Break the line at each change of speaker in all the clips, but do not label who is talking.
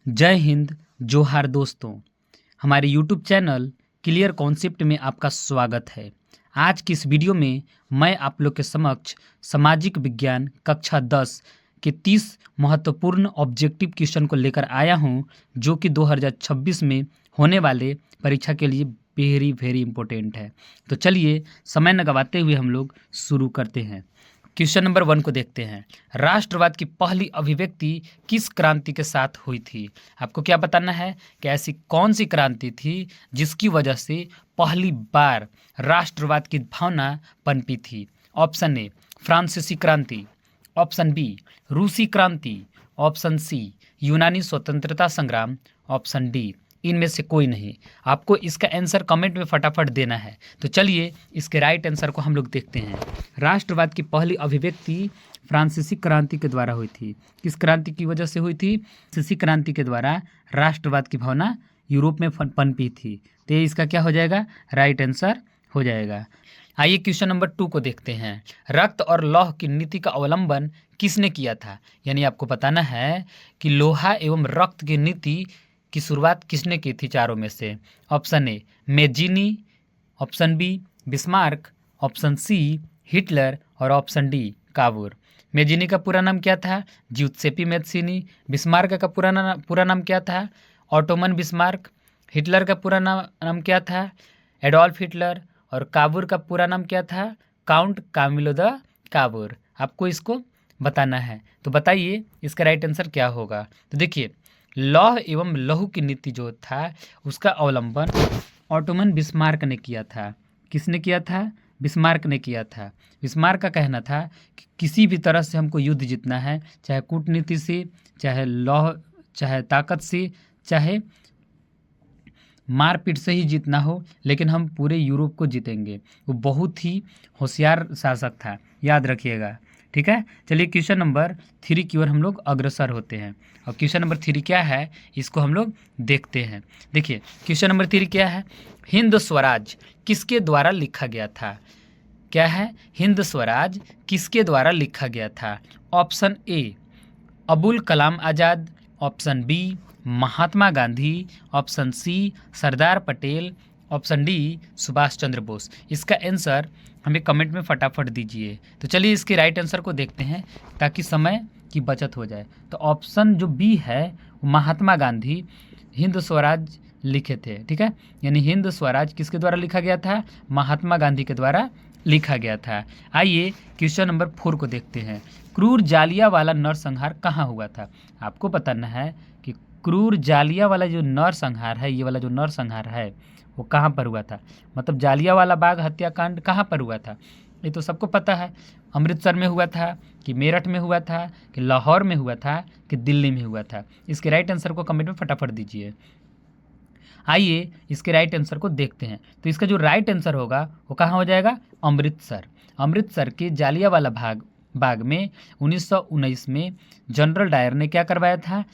जय हिंद, जोहार दोस्तों। हमारे YouTube चैनल क्लियर कॉन्सेप्ट में आपका स्वागत है। आज की इस वीडियो में मैं आप लोग के समक्ष सामाजिक विज्ञान कक्षा 10 के 30 महत्वपूर्ण ऑब्जेक्टिव क्वेश्चन को लेकर आया हूं, जो कि 2026 में होने वाले परीक्षा के लिए वेरी इंपॉर्टेंट है। तो चलिए समय न गवाते हुए हम लोग शुरू करते हैं। क्वेश्चन नंबर 1 को देखते हैं। राष्ट्रवाद की पहली अभिव्यक्ति किस क्रांति के साथ हुई थी? आपको क्या बताना है कि ऐसी कौन सी क्रांति थी जिसकी वजह से पहली बार राष्ट्रवाद की भावना पनपी थी? ऑप्शन ए फ्रांसीसी क्रांति, ऑप्शन बी रूसी क्रांति, ऑप्शन सी यूनानी स्वतंत्रता संग्राम, ऑप्शन डी इनमें से कोई नहीं। आपको इसका आंसर कमेंट में फटाफट देना है। तो चलिए इसके राइट आंसर को हम लोग देखते हैं। राष्ट्रवाद की पहली अभिव्यक्ति फ्रांसीसी क्रांति के द्वारा हुई थी। किस क्रांति की वजह से हुई थी? फ्रांसीसी क्रांति के द्वारा राष्ट्रवाद की भावना यूरोप में पनपी थी। तो ये इसका क्या हो जाएगा? राइट आंसर हो जाएगा। आइए क्वेश्चन नंबर 2 को देखते हैं। रक्त और लौह की नीति का अवलंबन किसने किया था? यानी आपको बताना है कि लोहा एवं रक्त की नीति की शुरुआत किसने की थी चारों में से? Option A Mazzini, option B Bismarck, option C Hitler और ऑप्शन डी कावूर। मेजीनी का पूरा नाम क्या था? ज्यूसेप्पे मैत्सिनी। बिस्मार्क का पूरा नाम क्या था? Ottoman Bismarck. हिटलर का पूरा नाम क्या था? Adolf Hitler. और कावूर का पूरा नाम क्या था? Count Camilo the Cavour. आपको इसको बताना है। तो बताइए इसका राइट आंसर क्या होगा? तो देखिए, लौह एवं लहू की नीति जो था उसका अवलंबन ऑटोमन बिस्मार्क ने किया था। किसने किया था? बिस्मार्क ने किया था। बिस्मार्क का कहना था कि किसी भी तरह से हमको युद्ध जीतना है, चाहे कूटनीति से, चाहे लौह, चाहे ताकत से, चाहे मारपीट से ही जीतना हो, लेकिन हम पूरे यूरोप को जीतेंगे। वो बहुत ही होशियार शासक था, याद रखिएगा। ठीक है, चलिए क्वेश्चन नंबर 3 की ओर हम लोग अग्रसर होते हैं। और क्वेश्चन नंबर 3 क्या है इसको हम लोग देखते हैं। देखिए क्वेश्चन नंबर 3 क्या है? हिंद स्वराज किसके द्वारा लिखा गया था? क्या है? हिंद स्वराज किसके द्वारा लिखा गया था? Option A Abul Kalam Azad, option B Mahatma Gandhi, option C Sardar Patel, option D Subhash Chandra Bose. इसका आंसर हमें कमेंट में फटाफट दीजिए। तो चलिए इसके राइट आंसर को देखते हैं ताकि समय की बचत हो जाए। तो ऑप्शन जो बी है महात्मा गांधी हिंद स्वराज लिखे थे। ठीक है, यानी हिंद स्वराज किसके द्वारा लिखा गया था? महात्मा गांधी के द्वारा लिखा गया था। आइए क्वेश्चन नंबर 4 को देखते हैं। क्रूर जालियांवाला नरसंहार कहाँ हुआ था? आपको बताना है कि क्रूर जालियांवाला जो नरसंहार है, ये वाला जो नरसंहार है वो कहाँ पर हुआ था? मतलब जालियांवाला बाग हत्याकांड कहाँ पर हुआ था? ये तो सबको पता है। अमृतसर में हुआ था कि मेरठ में हुआ था कि लाहौर में हुआ था कि दिल्ली में हुआ था? इसके राइट आंसर को कमेंट में फटाफट दीजिए। आइए इसके राइट आंसर को देखते हैं। तो इसका जो राइट आंसर होगा वो कहाँ हो जाएगा? अमृतसर। अमृतसर के जालियांवाला बाग में 1919 में जनरल डायर ने क्या करवाया था?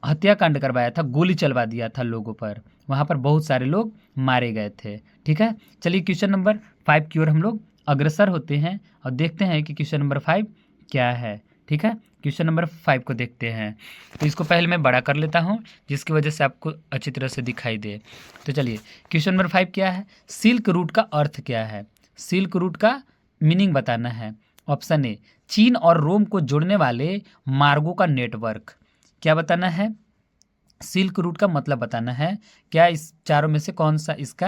हत्याकांड करवाया था, गोली चलवा दिया था लोगों पर। वहाँ पर बहुत सारे लोग मारे गए थे। ठीक है, चलिए क्वेश्चन नंबर 5 की ओर हम लोग अग्रसर होते हैं और देखते हैं कि क्वेश्चन नंबर 5 क्या है। ठीक है, क्वेश्चन नंबर 5 को देखते हैं। तो इसको पहले मैं बड़ा कर लेता हूँ जिसकी वजह से आपको अच्छी तरह से दिखाई दे। तो चलिए क्वेश्चन नंबर 5 क्या है? सिल्क रूट का अर्थ क्या है? सिल्क रूट का मीनिंग बताना है। ऑप्शन ए चीन और रोम को जोड़ने वाले मार्गों का नेटवर्क। क्या बताना है? सिल्क रूट का मतलब बताना है। क्या इस चारों में से कौन सा इसका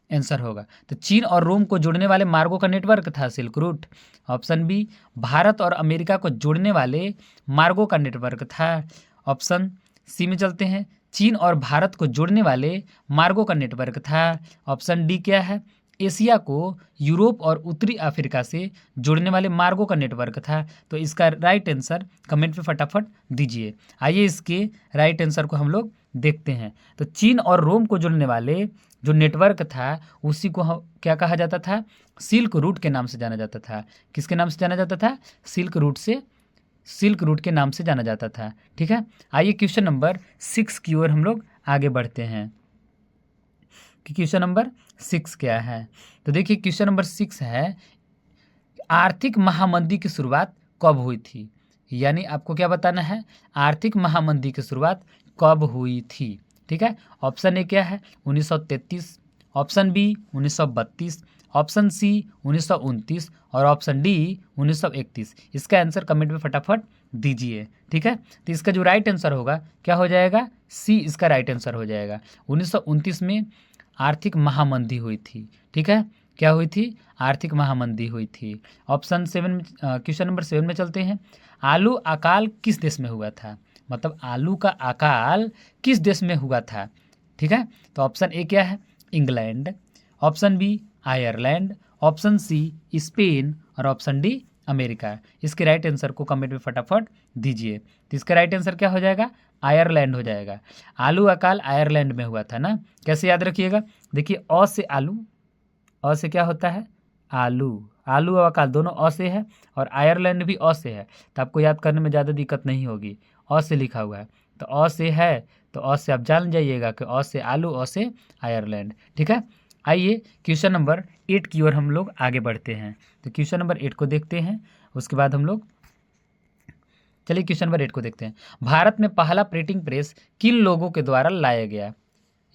आंसर होगा? तो चीन और रोम को जोड़ने वाले मार्गों का नेटवर्क था silk route. Option B Bharat और अमेरिका को जोड़ने वाले मार्गों का नेटवर्क था। ऑप्शन सी में चलते हैं, चीन और भारत को जोड़ने वाले मार्गों का नेटवर्क था। ऑप्शन डी क्या है? एशिया को यूरोप और उत्तरी अफ्रीका से जोड़ने वाले मार्गों का नेटवर्क था। तो इसका राइट आंसर कमेंट में फटाफट दीजिए। आइए इसके राइट आंसर को हम लोग देखते हैं। तो चीन और रोम को जोड़ने वाले जो नेटवर्क था उसी को क्या कहा जाता था? सिल्क रूट के नाम से जाना जाता था। किसके नाम से जाना जाता था? सिल्क रूट के नाम से जाना जाता था। ठीक है, आइए क्वेश्चन नंबर 6 की ओर हम लोग आगे बढ़ते हैं कि क्वेश्चन नंबर 6 क्या है। तो देखिए क्वेश्चन नंबर 6 है, आर्थिक महामंदी की शुरुआत कब हुई थी? यानी आपको क्या बताना है, आर्थिक महामंदी की शुरुआत कब हुई थी। ठीक है, ऑप्शन ए क्या है 1933, ऑप्शन बी 1932, ऑप्शन सी 1929 और ऑप्शन डी 1931। इसका आंसर कमेंट में फटाफट दीजिए। ठीक है, तो इसका जो राइट आंसर होगा क्या हो जाएगा, सी इसका राइट आंसर हो जाएगा। 1929 में आर्थिक महामंदी हुई थी। ठीक है, क्या हुई थी, आर्थिक महामंदी हुई थी। ऑप्शन 7 क्वेश्चन नंबर 7 में चलते हैं। आलू अकाल किस देश में हुआ था, मतलब आलू का अकाल किस देश में हुआ था। ठीक है, तो ऑप्शन ए क्या है England, option B Ireland, option C Spain और ऑप्शन डी अमेरिका। इसके राइट आंसर को कमेंट में फटाफट दीजिए। तो इसका राइट आंसर क्या हो जाएगा, आयरलैंड हो जाएगा। आलू अकाल आयरलैंड में हुआ था ना, कैसे याद रखिएगा, देखिए अ से आलू, अ से क्या होता है आलू, आलू और अकाल दोनों अ से है और आयरलैंड भी अ से है, तो आपको याद करने में ज़्यादा दिक्कत नहीं होगी। अ से लिखा हुआ है तो अ से है, तो अ से आप जान जाइएगा कि अ से आलू, अ से आयरलैंड। ठीक है, आइए क्वेश्चन नंबर 8 की ओर हम लोग आगे बढ़ते हैं। तो क्वेश्चन नंबर 8 को देखते हैं, उसके बाद हम लोग चलिए क्वेश्चन नंबर 8 को देखते हैं। भारत में पहला प्रिंटिंग प्रेस किन लोगों के द्वारा लाया गया।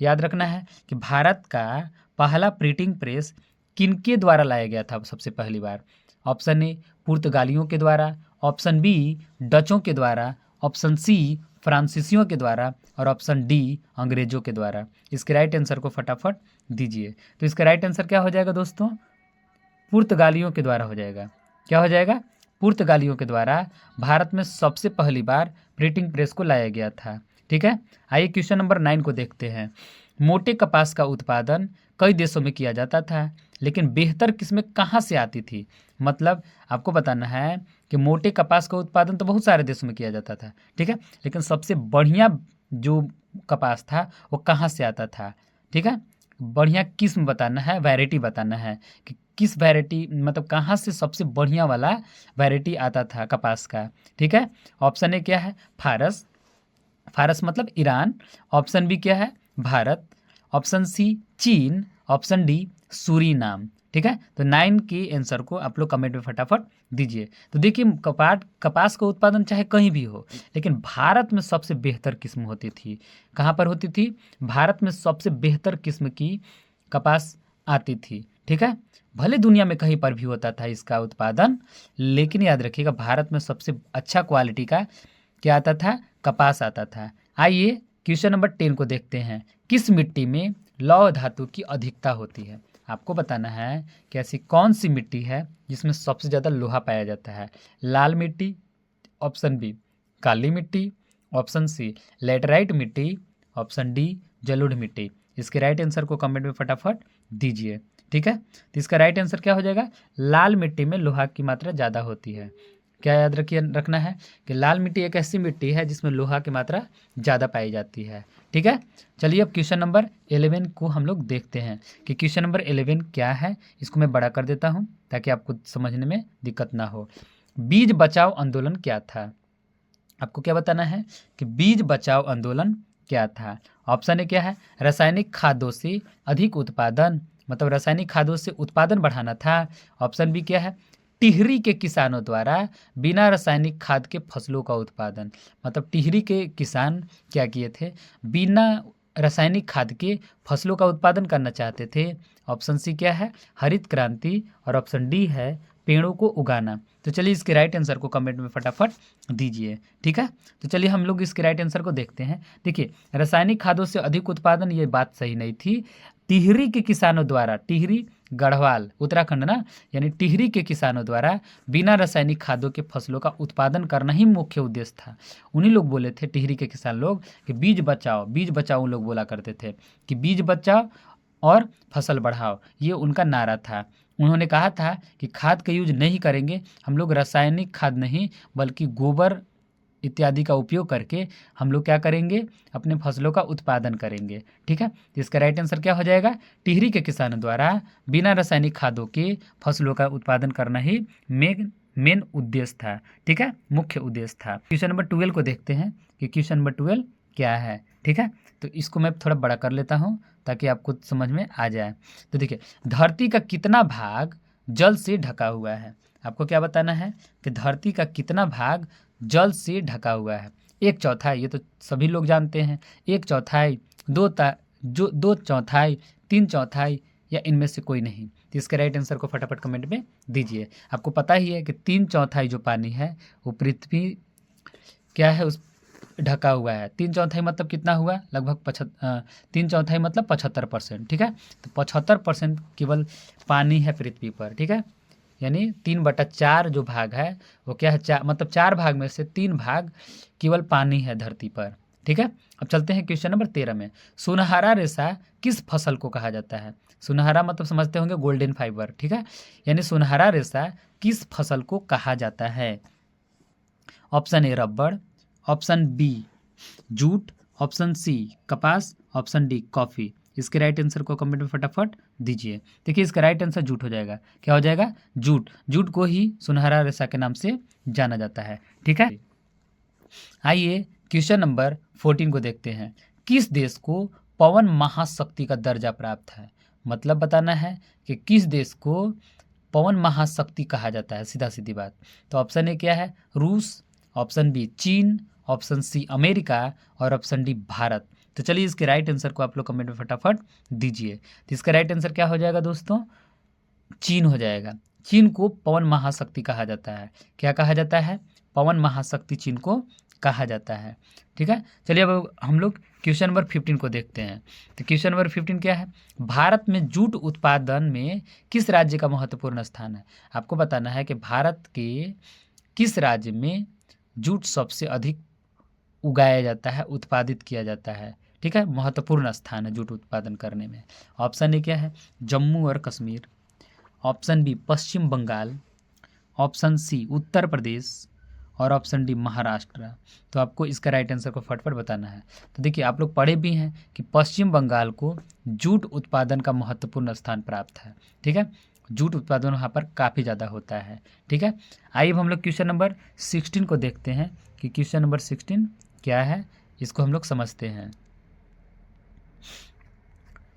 याद रखना है कि भारत का पहला प्रिंटिंग प्रेस किनके द्वारा लाया गया था सबसे पहली बार। ऑप्शन ए पुर्तगालियों के द्वारा, ऑप्शन बी डचों के द्वारा, ऑप्शन सी फ्रांसीसियों के द्वारा और ऑप्शन डी अंग्रेजों के द्वारा। इसके राइट आंसर को फटाफट दीजिए। तो इसका राइट आंसर क्या हो जाएगा दोस्तों, पुर्तगालियों के द्वारा हो जाएगा। क्या हो जाएगा, पुर्तगालियों के द्वारा भारत में सबसे पहली बार प्रिंटिंग प्रेस को लाया गया था। ठीक है, आइए क्वेश्चन नंबर 9 को देखते हैं। मोटे कपास का उत्पादन कई देशों में किया जाता था, लेकिन बेहतर किस्में कहाँ से आती थी। मतलब आपको बताना है कि मोटे कपास का उत्पादन तो बहुत सारे देशों में किया जाता था, ठीक है, लेकिन सबसे बढ़िया जो कपास था वो कहाँ से आता था। ठीक है, बढ़िया किस्म बताना है, वैरायटी बताना है कि किस वैरायटी, मतलब कहाँ से सबसे बढ़िया वाला वैरायटी आता था कपास का। ठीक है, ऑप्शन ए क्या है फारस, फारस मतलब ईरान, ऑप्शन बी क्या है भारत, ऑप्शन सी चीन, ऑप्शन डी सूरीनाम। ठीक है, तो 9 के आंसर को आप लोग कमेंट में फटाफट दीजिए। तो देखिए कपास का उत्पादन चाहे कहीं भी हो, लेकिन भारत में सबसे बेहतर किस्म होती थी। कहाँ पर होती थी, भारत में सबसे बेहतर किस्म की कपास आती थी। ठीक है, भले दुनिया में कहीं पर भी होता था इसका उत्पादन, लेकिन याद रखिएगा भारत में सबसे अच्छा क्वालिटी का क्या आता था, कपास आता था। आइए क्वेश्चन नंबर 10 को देखते हैं। किस मिट्टी में लौह धातु की अधिकता होती है। आपको बताना है कि ऐसी कौन सी मिट्टी है जिसमें सबसे ज़्यादा लोहा पाया जाता है। लाल मिट्टी, ऑप्शन बी काली मिट्टी, ऑप्शन सी लेटराइट मिट्टी, ऑप्शन डी जलोढ़ मिट्टी। इसके राइट आंसर को कमेंट में फटाफट दीजिए। ठीक है, तो इसका राइट आंसर क्या हो जाएगा, लाल मिट्टी में लोहा की मात्रा ज़्यादा होती है। क्या याद रखना है कि लाल मिट्टी एक ऐसी मिट्टी है जिसमें लोहा की मात्रा ज़्यादा पाई जाती है। ठीक है, चलिए अब क्वेश्चन नंबर 11 को हम लोग देखते हैं कि क्वेश्चन नंबर 11 क्या है। इसको मैं बड़ा कर देता हूँ ताकि आपको समझने में दिक्कत ना हो। बीज बचाओ आंदोलन क्या था। आपको क्या बताना है कि बीज बचाओ आंदोलन क्या था। ऑप्शन ए क्या है रासायनिक खादों से अधिक उत्पादन, मतलब रासायनिक खादों से उत्पादन बढ़ाना था। ऑप्शन बी क्या है टिहरी के किसानों द्वारा बिना रासायनिक खाद के फसलों का उत्पादन, मतलब टिहरी के किसान क्या किए थे, बिना रासायनिक खाद के फसलों का उत्पादन करना चाहते थे। ऑप्शन सी क्या है हरित क्रांति और ऑप्शन डी है पेड़ों को उगाना। तो चलिए इसके राइट आंसर को कमेंट में फटाफट दीजिए। ठीक है, तो चलिए हम लोग इसके राइट आंसर को देखते हैं। देखिए रासायनिक खादों से अधिक उत्पादन, ये बात सही नहीं थी। टिहरी के किसानों द्वारा, टिहरी गढ़वाल उत्तराखंड ना, यानी टिहरी के किसानों द्वारा बिना रासायनिक खादों के फसलों का उत्पादन करना ही मुख्य उद्देश्य था। उन्हीं लोग बोले थे टिहरी के किसान लोग कि बीज बचाओ, बीज बचाओ। उन लोग बोला करते थे कि बीज बचाओ और फसल बढ़ाओ, ये उनका नारा था। उन्होंने कहा था कि खाद का यूज नहीं करेंगे हम लोग, रासायनिक खाद नहीं बल्कि गोबर इत्यादि का उपयोग करके हम लोग क्या करेंगे, अपने फसलों का उत्पादन करेंगे। ठीक है, तो इसका राइट आंसर क्या हो जाएगा टिहरी के किसानों द्वारा बिना रासायनिक खादों के फसलों का उत्पादन करना ही मेन उद्देश्य था। ठीक है, मुख्य उद्देश्य था। क्वेश्चन नंबर 12 को देखते हैं कि क्वेश्चन नंबर 12 क्या है। ठीक है, तो इसको मैं थोड़ा बड़ा कर लेता हूँ ताकि आपको समझ में आ जाए। तो देखिए धरती का कितना भाग जल से ढका हुआ है। आपको क्या बताना है कि धरती का कितना भाग जल से ढका हुआ है। 1/4, ये तो सभी लोग जानते हैं। 1/4, 2/4, 3/4 या इनमें से कोई नहीं। तो इसके राइट आंसर को फटाफट कमेंट में दीजिए। आपको पता ही है कि 3/4 जो पानी है वो पृथ्वी क्या है उस ढका हुआ है। 3/4 मतलब कितना हुआ, लगभग 3/4 मतलब 75%। ठीक है, तो 75% केवल पानी है पृथ्वी पर। ठीक है, यानी 3/4 जो भाग है वो क्या है, मतलब 4 भाग में से 3 भाग केवल पानी है धरती पर। ठीक है, अब चलते हैं क्वेश्चन नंबर 13 में। सुनहरा रेशा किस फसल को कहा जाता है। सुनहरा मतलब समझते होंगे गोल्डन फाइबर। ठीक है, यानी सुनहरा रेशा किस फसल को कहा जाता है। ऑप्शन ए रबड़, option B jute, option C कपास, ऑप्शन डी कॉफ़ी। इसके राइट आंसर को कमेंट में फटाफट दीजिए। देखिए इसका राइट आंसर जूट हो जाएगा। क्या हो जाएगा, जूट। जूट को ही सुनहरा रेशा के नाम से जाना जाता है। ठीक है, आइए क्वेश्चन नंबर 14 को देखते हैं। किस देश को पवन महाशक्ति का दर्जा प्राप्त है। मतलब बताना है कि किस देश को पवन महाशक्ति कहा जाता है, सीधा सीधी बात। तो ऑप्शन ए क्या है, रूस, ऑप्शन बी चीन, ऑप्शन सी अमेरिका और ऑप्शन डी भारत। तो चलिए इसके राइट आंसर को आप लोग कमेंट में फटाफट दीजिए। तो इसका राइट आंसर क्या हो जाएगा दोस्तों, चीन हो जाएगा। चीन को पवन महाशक्ति कहा जाता है। क्या कहा जाता है, पवन महाशक्ति चीन को कहा जाता है। ठीक है, चलिए अब हम लोग क्वेश्चन नंबर 15 को देखते हैं। तो क्वेश्चन नंबर 15 क्या है, भारत में जूट उत्पादन में किस राज्य का महत्वपूर्ण स्थान है। आपको बताना है कि भारत के किस राज्य में जूट सबसे अधिक उगाया जाता है, उत्पादित किया जाता है। ठीक है, महत्वपूर्ण स्थान है जूट उत्पादन करने में। ऑप्शन ए क्या है, जम्मू और कश्मीर, ऑप्शन बी पश्चिम बंगाल, ऑप्शन सी उत्तर प्रदेश और ऑप्शन डी महाराष्ट्र। तो आपको इसका राइट आंसर को फटफट बताना है। तो देखिए आप लोग पढ़े भी हैं कि पश्चिम बंगाल को जूट उत्पादन का महत्वपूर्ण स्थान प्राप्त है। ठीक है, जूट उत्पादन वहाँ पर काफ़ी ज़्यादा होता है। ठीक है, आइए हम लोग क्वेश्चन नंबर 16 को देखते हैं कि क्वेश्चन नंबर 16 क्या है, इसको हम लोग समझते हैं।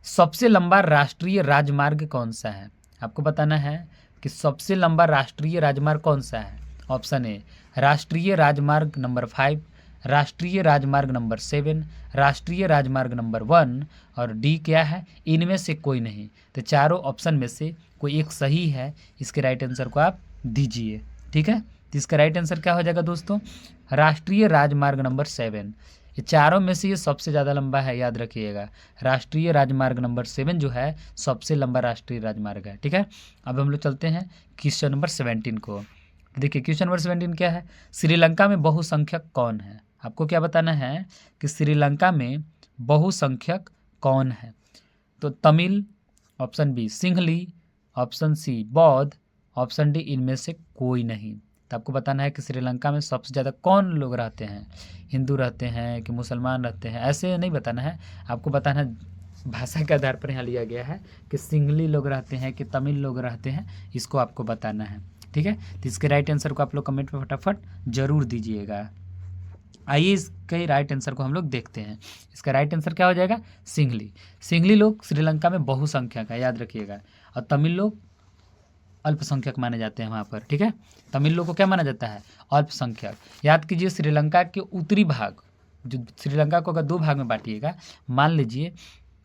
सबसे लंबा राष्ट्रीय राजमार्ग कौन सा है। आपको बताना है कि सबसे लंबा राष्ट्रीय राजमार्ग कौन सा है। ऑप्शन ए राष्ट्रीय राजमार्ग नंबर 5, राष्ट्रीय राजमार्ग नंबर 7, राष्ट्रीय राजमार्ग नंबर 1 और डी क्या है, इनमें से कोई नहीं। तो चारों ऑप्शन में से कोई एक सही है। इसके राइट आंसर को आप दीजिए। ठीक है, तो इसका राइट आंसर क्या हो जाएगा दोस्तों, राष्ट्रीय राजमार्ग नंबर 7। ये चारों में से ये सबसे ज़्यादा लंबा है, याद रखिएगा। राष्ट्रीय राजमार्ग नंबर 7 जो है सबसे लंबा राष्ट्रीय राजमार्ग है। ठीक है, अब हम लोग चलते हैं क्वेश्चन नंबर 17 को। देखिए क्वेश्चन नंबर 17 क्या है, श्रीलंका में बहुसंख्यक कौन है। आपको क्या बताना है कि श्रीलंका में बहुसंख्यक कौन है। तो Tamil, option B Sinhali, option C बौद्ध, ऑप्शन डी इनमें से कोई नहीं। तो आपको बताना है कि श्रीलंका में सबसे ज़्यादा कौन लोग रहते हैं, हिंदू रहते हैं कि मुसलमान रहते हैं, ऐसे नहीं बताना है। आपको बताना है भाषा के आधार पर यहाँ लिया गया है कि सिंहली लोग रहते हैं कि तमिल लोग रहते हैं, इसको आपको बताना है। ठीक है, तो इसके राइट आंसर को आप लोग कमेंट में फटाफट जरूर दीजिएगा। आइए इसके राइट आंसर को हम लोग देखते हैं। इसका राइट आंसर क्या हो जाएगा, सिंहली। सिंहली लोग श्रीलंका में बहुसंख्यक है, याद रखिएगा। और तमिल लोग अल्पसंख्यक माने जाते हैं वहाँ पर। ठीक है, तमिल लोग को क्या माना जाता है, अल्पसंख्यक। याद कीजिए श्रीलंका के उत्तरी भाग, जो श्रीलंका को अगर 2 भाग में बांटिएगा, मान लीजिए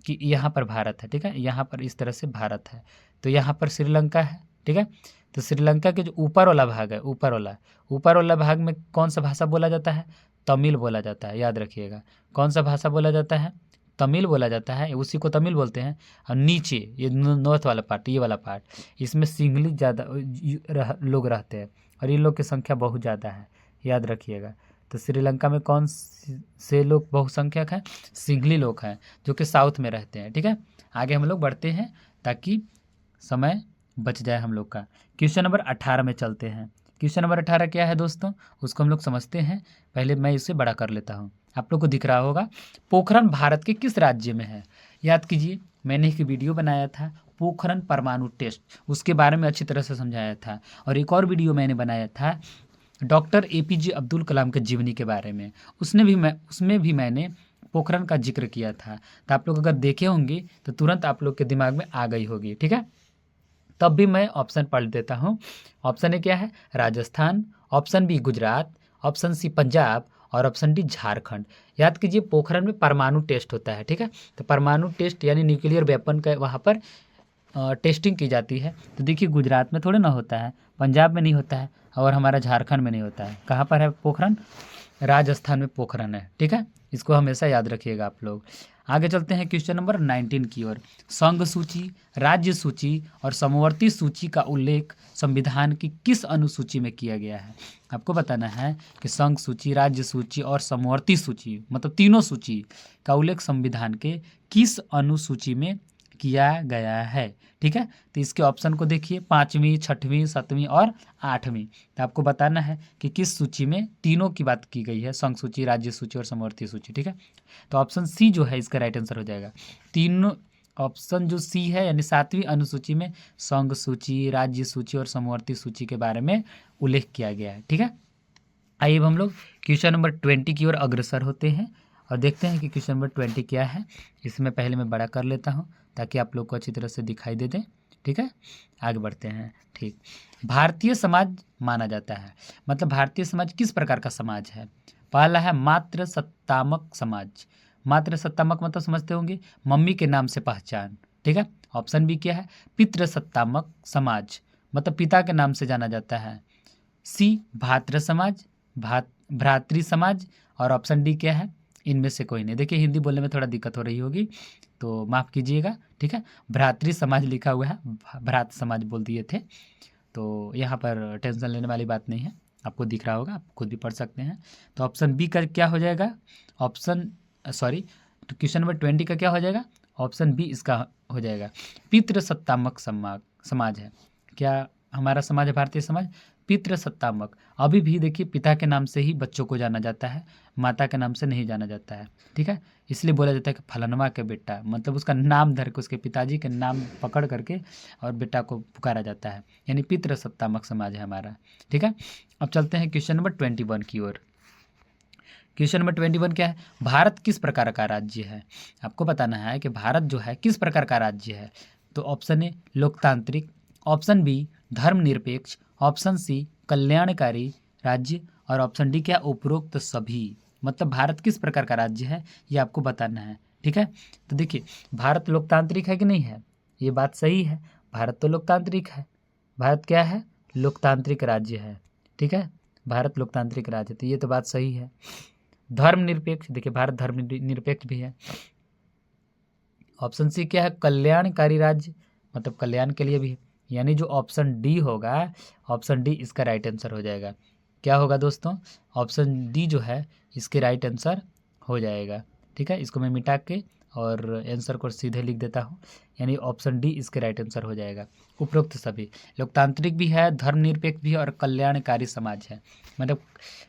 कि यहाँ पर भारत है। ठीक है, यहाँ पर इस तरह से भारत है, तो यहाँ पर श्रीलंका है। ठीक है, तो श्रीलंका के जो ऊपर वाला भाग है, ऊपर वाला भाग में कौन सा भाषा बोला जाता है, तमिल बोला जाता है। याद रखिएगा, कौन सा भाषा बोला जाता है, तमिल बोला जाता है, उसी को तमिल बोलते हैं। और नीचे ये नॉर्थ वाला पार्ट, ये वाला पार्ट, इसमें सिंहली ज़्यादा लोग रहते हैं और ये लोग की संख्या बहुत ज़्यादा है, याद रखिएगा। तो श्रीलंका में कौन से लोग बहुसंख्यक हैं, सिंहली लोग हैं जो कि साउथ में रहते हैं। ठीक है, आगे हम लोग बढ़ते हैं ताकि समय बच जाए हम लोग का। क्वेश्चन नंबर 18 में चलते हैं। क्वेश्चन नंबर 18 क्या है दोस्तों, उसको हम लोग समझते हैं। पहले मैं इसे बड़ा कर लेता हूँ, आप लोग को दिख रहा होगा। पोखरण भारत के किस राज्य में है। याद कीजिए मैंने एक वीडियो बनाया था पोखरण परमाणु टेस्ट, उसके बारे में अच्छी तरह से समझाया था। और एक और वीडियो मैंने बनाया था डॉक्टर APJ अब्दुल कलाम के जीवनी के बारे में, उसमें भी मैंने पोखरण का जिक्र किया था। तो आप लोग अगर देखे होंगे तो तुरंत आप लोग के दिमाग में आ गई होगी। ठीक है, तब भी मैं ऑप्शन पढ़ देता हूँ। ऑप्शन ए क्या है? Rajasthan, option B Gujarat, option C Punjab और ऑप्शन डी झारखंड। याद कीजिए पोखरण में परमाणु टेस्ट होता है, ठीक है। तो परमाणु टेस्ट यानी न्यूक्लियर वेपन का वहाँ पर टेस्टिंग की जाती है। तो देखिए गुजरात में थोड़े ना होता है, पंजाब में नहीं होता है और हमारा झारखंड में नहीं होता है। कहाँ पर है पोखरण? राजस्थान में पोखरण है, ठीक है। इसको हमेशा याद रखिएगा आप लोग। आगे चलते हैं क्वेश्चन नंबर 19 की ओर। संघ सूची, राज्य सूची और समवर्ती सूची का उल्लेख संविधान की किस अनुसूची में किया गया है? आपको बताना है कि संघ सूची, राज्य सूची और समवर्ती सूची मतलब तीनों सूची का उल्लेख संविधान के किस अनुसूची में किया गया है, ठीक है। तो इसके ऑप्शन को देखिए, 5वीं, 6वीं, 7वीं और 8वीं। तो आपको बताना है कि किस सूची में तीनों की बात की गई है, संघ सूची, राज्य सूची और समवर्ती सूची, ठीक है। तो ऑप्शन सी जो है इसका राइट आंसर हो जाएगा। तीनों ऑप्शन जो सी है यानी 7वीं अनुसूची में संघ सूची, राज्य सूची और समवर्ती सूची के बारे में उल्लेख किया गया है, ठीक है। आइए अब हम लोग क्वेश्चन नंबर 20 की ओर अग्रसर होते हैं और देखते हैं कि क्वेश्चन नंबर 20 क्या है। इसमें पहले मैं बड़ा कर लेता हूँ ताकि आप लोग को अच्छी तरह से दिखाई दे दें, ठीक है। आगे बढ़ते हैं, ठीक। भारतीय समाज माना जाता है, मतलब भारतीय समाज किस प्रकार का समाज है? पहला है मातृ सत्तात्मक समाज। मातृ सत्तात्मक मतलब समझते होंगे मम्मी के नाम से पहचान, ठीक है। ऑप्शन बी क्या है? पितृ सत्तात्मक समाज, मतलब पिता के नाम से जाना जाता है। सी भातृ समाज, भ्रातृ समाज और ऑप्शन डी क्या है? इनमें से कोई नहीं। देखिए हिंदी बोलने में थोड़ा दिक्कत हो रही होगी तो माफ़ कीजिएगा, ठीक है। भ्रातृ समाज लिखा हुआ है, भ्रात समाज बोल दिए थे, तो यहाँ पर टेंशन लेने वाली बात नहीं है। आपको दिख रहा होगा, आप खुद भी पढ़ सकते हैं। तो ऑप्शन बी का क्या हो जाएगा? तो क्वेश्चन नंबर 20 का क्या हो जाएगा? ऑप्शन बी इसका हो जाएगा, पितृ सत्तात्मक समाज है। क्या हमारा समाज है भारतीय समाज? पितृ सत्तात्मक। अभी भी देखिए पिता के नाम से ही बच्चों को जाना जाता है, माता के नाम से नहीं जाना जाता है, ठीक है। इसलिए बोला जाता है कि फलनवा के बेटा, मतलब उसका नाम धर के उसके पिताजी के नाम पकड़ करके और बेटा को पुकारा जाता है, यानी पितृ सत्तात्मक समाज है हमारा, ठीक है। अब चलते हैं क्वेश्चन नंबर 21 की ओर। क्वेश्चन नंबर 21 क्या है? भारत किस प्रकार का राज्य है? आपको बताना है कि भारत जो है किस प्रकार का राज्य है। तो ऑप्शन ए लोकतांत्रिक, ऑप्शन बी धर्मनिरपेक्ष, ऑप्शन सी कल्याणकारी राज्य और ऑप्शन डी क्या? उपरोक्त सभी। मतलब भारत किस प्रकार का राज्य है ये आपको बताना है, ठीक है। तो देखिए भारत लोकतांत्रिक है कि नहीं है? ये बात सही है, भारत तो लोकतांत्रिक है। भारत क्या है? लोकतांत्रिक राज्य है, ठीक है। भारत लोकतांत्रिक राज्य, तो ये तो बात सही है। धर्मनिरपेक्ष, देखिए भारत धर्मनिरपेक्ष भी है। ऑप्शन सी क्या है? कल्याणकारी राज्य, मतलब कल्याण के लिए भी है, यानी जो ऑप्शन डी होगा, ऑप्शन डी इसका राइट आंसर हो जाएगा। क्या होगा दोस्तों? ऑप्शन डी जो है इसके राइट आंसर हो जाएगा, ठीक है। इसको मैं मिटा के और आंसर को सीधे लिख देता हूँ, यानी ऑप्शन डी इसके राइट आंसर हो जाएगा। उपरोक्त सभी, लोकतांत्रिक भी है, धर्मनिरपेक्ष भी है और कल्याणकारी समाज है, मतलब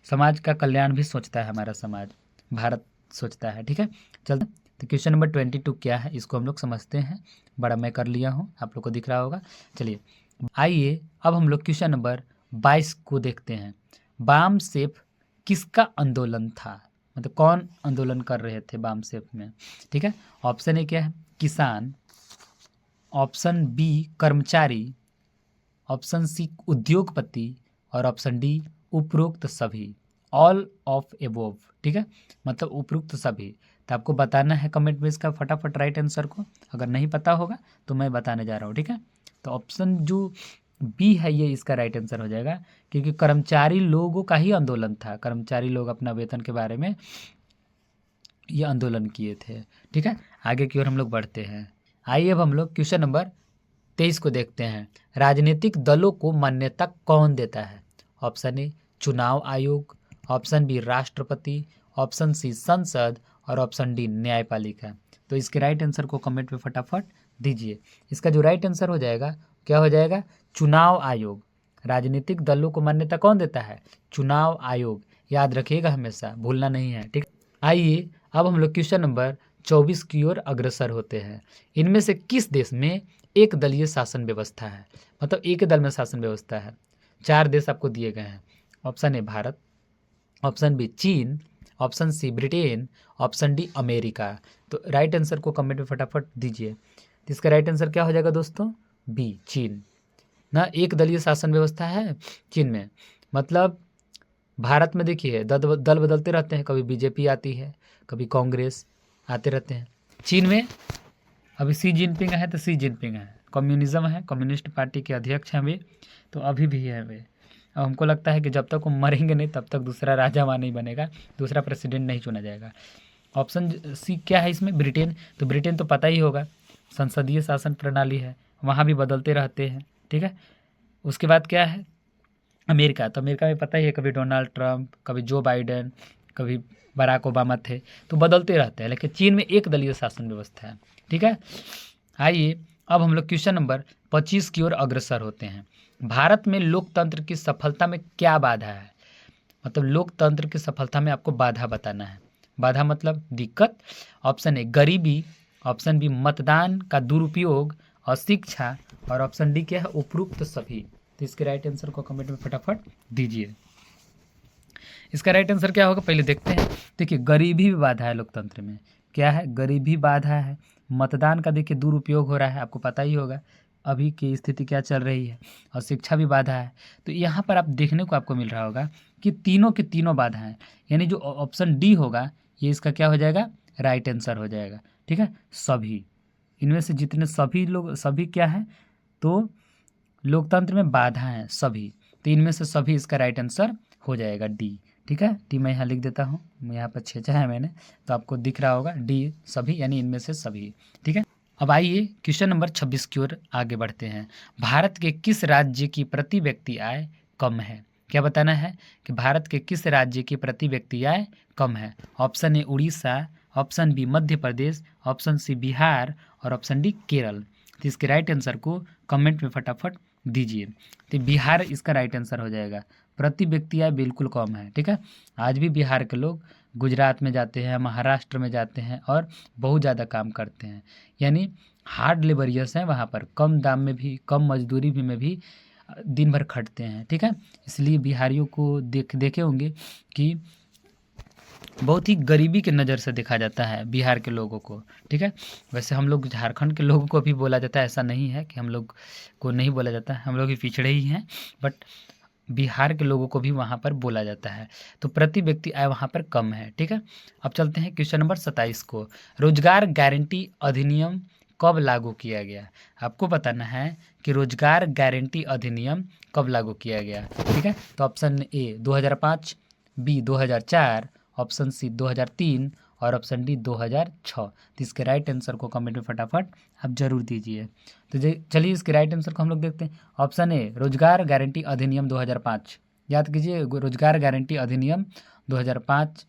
समाज का कल्याण भी सोचता है हमारा समाज, भारत सोचता है, ठीक है। चलते तो क्वेश्चन नंबर 22 क्या है इसको हम लोग समझते हैं। बड़ा मैं कर लिया हूँ, आप लोग को दिख रहा होगा। चलिए आइए अब हम लोग क्वेश्चन नंबर 22 को देखते हैं। बाम सेफ किसका आंदोलन था? मतलब कौन आंदोलन कर रहे थे बाम सेफ में, ठीक है। ऑप्शन ए क्या है? किसान, ऑप्शन बी कर्मचारी, ऑप्शन सी उद्योगपति और ऑप्शन डी उपरोक्त सभी, ऑल ऑफ एबोव, ठीक है। मतलब उपरोक्त सभी। तो आपको बताना है कमेंट में इसका फटाफट राइट आंसर को, अगर नहीं पता होगा तो मैं बताने जा रहा हूँ, ठीक है। तो ऑप्शन जो बी है ये इसका राइट आंसर हो जाएगा, क्योंकि कर्मचारी लोगों का ही आंदोलन था, कर्मचारी लोग अपना वेतन के बारे में ये आंदोलन किए थे, ठीक है। आगे की ओर हम लोग बढ़ते हैं। आइए अब हम लोग क्वेश्चन नंबर 23 को देखते हैं। राजनीतिक दलों को मान्यता कौन देता है? ऑप्शन ए चुनाव आयोग, ऑप्शन बी राष्ट्रपति, ऑप्शन सी संसद और ऑप्शन डी न्यायपालिका। तो इसके राइट आंसर को कमेंट में फटाफट दीजिए। इसका जो राइट आंसर हो जाएगा क्या हो जाएगा? चुनाव आयोग। राजनीतिक दलों को मान्यता कौन देता है? चुनाव आयोग। याद रखिएगा, हमेशा भूलना नहीं है, ठीक। आइए अब हम लोग क्वेश्चन नंबर 24 की ओर अग्रसर होते हैं। इनमें से किस देश में एक दलीय शासन व्यवस्था है? मतलब एक दल में शासन व्यवस्था है। 4 देश आपको दिए गए हैं। Option A Bharat, option B चीन, option C Britain, option D America. तो राइट आंसर को कमेंट में फटाफट दीजिए। तो इसका राइट आंसर क्या हो जाएगा दोस्तों? बी चीन। ना एक दलीय शासन व्यवस्था है चीन में। मतलब भारत में देखिए दल बदलते रहते हैं, कभी बीजेपी आती है, कभी कांग्रेस आते रहते हैं। चीन में अभी सी जिनपिंग है तो सी जिनपिंग है, कम्युनिज्म है, कम्युनिस्ट पार्टी के अध्यक्ष हैं वे, तो अभी भी है वे। अब हमको लगता है कि जब तक वो मरेंगे नहीं तब तक दूसरा राजा वहाँ नहीं बनेगा, दूसरा प्रेसिडेंट नहीं चुना जाएगा। ऑप्शन सी क्या है इसमें? ब्रिटेन। तो ब्रिटेन तो पता ही होगा, संसदीय शासन प्रणाली है, वहाँ भी बदलते रहते हैं, ठीक है। उसके बाद क्या है? अमेरिका। तो अमेरिका में पता ही है, कभी डोनाल्ड ट्रंप, कभी जो बाइडेन, कभी बराक ओबामा थे, तो बदलते रहते हैं। लेकिन चीन में एक दलीय शासन व्यवस्था है, ठीक है। आइए अब हम लोग क्वेश्चन नंबर 25 की ओर अग्रसर होते हैं। भारत में लोकतंत्र की सफलता में क्या बाधा है? मतलब लोकतंत्र की सफलता में आपको बाधा बताना है। बाधा मतलब दिक्कत। ऑप्शन ए गरीबी, ऑप्शन बी मतदान का दुरुपयोग और शिक्षा, और ऑप्शन डी क्या है? उपरोक्त सभी। तो इसके राइट आंसर को कमेंट में फटाफट दीजिए। इसका राइट आंसर क्या होगा पहले देखते हैं। देखिए गरीबी भी बाधा है लोकतंत्र में। क्या है? गरीबी बाधा है। मतदान का देखिए दुरुपयोग हो रहा है, आपको पता ही होगा अभी की स्थिति क्या चल रही है, और शिक्षा भी बाधा है। तो यहाँ पर आप देखने को आपको मिल रहा होगा कि तीनों की तीनों बाधा हैं, यानी जो ऑप्शन डी होगा ये इसका क्या हो जाएगा? राइट आंसर हो जाएगा, ठीक है। सभी, इनमें से जितने सभी लोग, सभी क्या है? तो लोकतंत्र में बाधा है सभी, तो इनमें से सभी इसका राइट आंसर हो जाएगा डी, ठीक है। डी मैं यहाँ लिख देता हूँ, यहाँ पर छेचा है मैंने, तो आपको दिख रहा होगा डी सभी, यानी इनमें से सभी, ठीक है। अब आइए क्वेश्चन नंबर 26 की ओर आगे बढ़ते हैं। भारत के किस राज्य की प्रति व्यक्ति आय कम है? क्या बताना है कि भारत के किस राज्य की प्रति व्यक्ति आय कम है? Option A Orissa, option B Madhya Pradesh, option C Bihar, और ऑप्शन डी केरल। तो इसके राइट आंसर को कमेंट में फटाफट दीजिए। तो बिहार इसका राइट आंसर हो जाएगा। प्रति व्यक्ति आय बिल्कुल कम है, ठीक है। आज भी बिहार के लोग गुजरात में जाते हैं, महाराष्ट्र में जाते हैं और बहुत ज़्यादा काम करते हैं, यानी हार्ड लेबरियर्स हैं वहाँ पर, कम दाम में भी, कम मजदूरी भी में भी दिन भर खटते हैं, ठीक है। इसलिए बिहारियों को देखे होंगे कि बहुत ही गरीबी के नज़र से देखा जाता है बिहार के लोगों को, ठीक है। वैसे हम लोग झारखंड के लोगों को भी बोला जाता है, ऐसा नहीं है कि हम लोग को नहीं बोला जाता है, हम लोग भी पिछड़े ही हैं, बट बिहार के लोगों को भी वहाँ पर बोला जाता है। तो प्रति व्यक्ति आय वहाँ पर कम है, ठीक है। अब चलते हैं क्वेश्चन नंबर 27 को। रोजगार गारंटी अधिनियम कब लागू किया गया? आपको बताना है कि रोजगार गारंटी अधिनियम कब लागू किया गया, ठीक है। तो option A 2005, B 2004, option C 2003 और ऑप्शन डी 2006। तो इसके राइट आंसर को कमेंट में फटाफट आप जरूर दीजिए। तो चलिए इसके राइट आंसर को हम लोग देखते हैं। ऑप्शन ए रोजगार गारंटी अधिनियम 2005, याद कीजिए रोजगार गारंटी अधिनियम 2005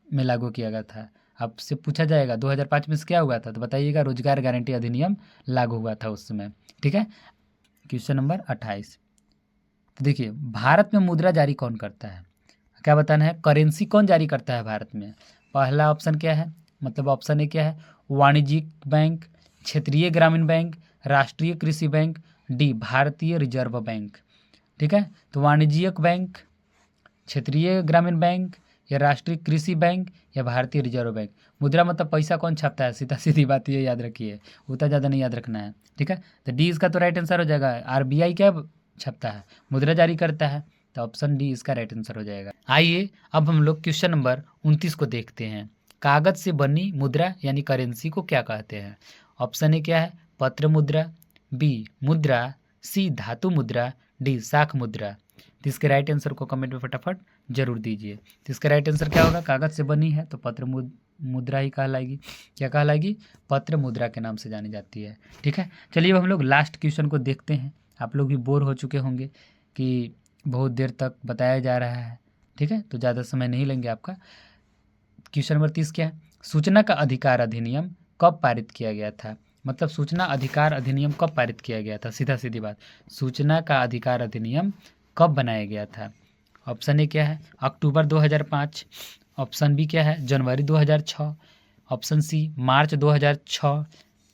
में लागू किया गया था। आपसे पूछा जाएगा 2005 में से क्या हुआ था, तो बताइएगा रोजगार गारंटी अधिनियम लागू हुआ था उस समय, ठीक है। Question number 28। तो देखिए भारत में मुद्रा जारी कौन करता है? क्या बताना है? करेंसी कौन जारी करता है भारत में? पहला ऑप्शन क्या है? मतलब ऑप्शन ए क्या है? वाणिज्यिक बैंक, क्षेत्रीय ग्रामीण बैंक, राष्ट्रीय कृषि बैंक, डी भारतीय रिजर्व बैंक, ठीक है। तो वाणिज्यिक बैंक, क्षेत्रीय ग्रामीण बैंक, या राष्ट्रीय कृषि बैंक, या भारतीय रिजर्व बैंक। मुद्रा मतलब पैसा कौन छापता है, सीधा सीधी बात ये याद रखिए, उतना ज़्यादा नहीं याद रखना है, ठीक है। तो डी इसका तो राइट आंसर हो जाएगा। आरबीआई क्या छापता है? मुद्रा जारी करता है, तो ऑप्शन डी इसका राइट आंसर हो जाएगा। आइए अब हम लोग क्वेश्चन नंबर 29 को देखते हैं। कागज से बनी मुद्रा यानी करेंसी को क्या कहते हैं? ऑप्शन ए क्या है? पत्र मुद्रा, बी मुद्रा, सी धातु मुद्रा, डी शाख मुद्रा। तो इसके राइट आंसर को कमेंट में फटाफट जरूर दीजिए। तो इसका राइट आंसर क्या होगा? कागज से बनी है तो पत्र मुद्रा ही कहलाएगी। क्या कहलाएगी? पत्र मुद्रा के नाम से जानी जाती है, ठीक है। चलिए अब हम लोग लास्ट क्वेश्चन को देखते हैं। आप लोग भी बोर हो चुके होंगे कि बहुत देर तक बताया जा रहा है, ठीक है, तो ज़्यादा समय नहीं लेंगे आपका। क्वेश्चन नंबर 30 क्या है? सूचना का अधिकार अधिनियम कब पारित किया गया था? मतलब सूचना अधिकार अधिनियम कब पारित किया गया था? सीधा सीधी बात, सूचना का अधिकार अधिनियम कब बनाया गया था? ऑप्शन ए क्या है? अक्टूबर 2005, ऑप्शन बी क्या है? जनवरी 2006, ऑप्शन सी मार्च 2006,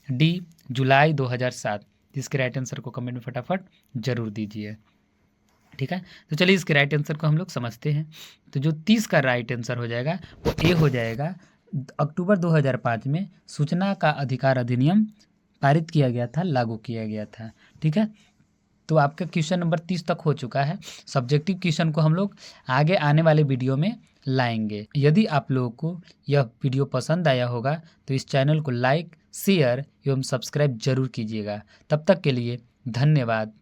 डी जुलाई 2007। इसके राइट आंसर को कमेंट में फटाफट जरूर दीजिए, ठीक है। तो चलिए इसके राइट आंसर को हम लोग समझते हैं। तो जो 30 का राइट आंसर हो जाएगा वो ए हो जाएगा। अक्टूबर 2005 में सूचना का अधिकार अधिनियम पारित किया गया था, लागू किया गया था, ठीक है। तो आपका क्वेश्चन नंबर 30 तक हो चुका है। सब्जेक्टिव क्वेश्चन को हम लोग आगे आने वाले वीडियो में लाएंगे। यदि आप लोगों को यह वीडियो पसंद आया होगा तो इस चैनल को लाइक, शेयर एवं सब्सक्राइब जरूर कीजिएगा। तब तक के लिए धन्यवाद।